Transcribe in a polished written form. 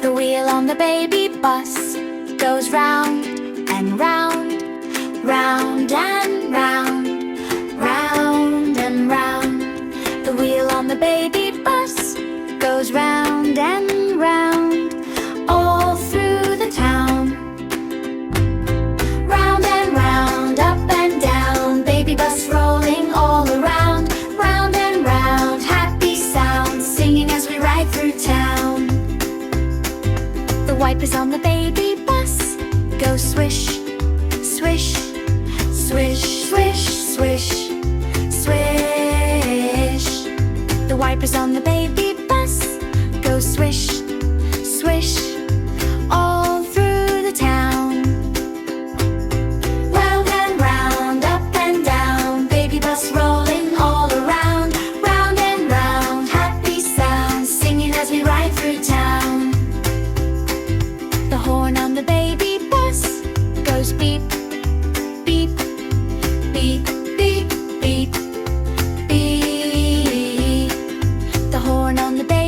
The wheel on the baby bus goes round and round, round and round, round and round. The wheel on the baby bus goes round and round, all through the town. Round and round, up and down, baby bus rolling all around. Round and round, happy sounds, singing as we ride through town. The wipers on the baby bus go swish, swish, swish, swish, swish, swish. The wipers on the baby bus go swish, swish, all through the town. Round and round, up and down, baby bus rolling all around. Round and round, happy sounds, singing as we ride through town. The horn on the baby bus goes beep, beep, beep, beep, beep, beep. The horn on the baby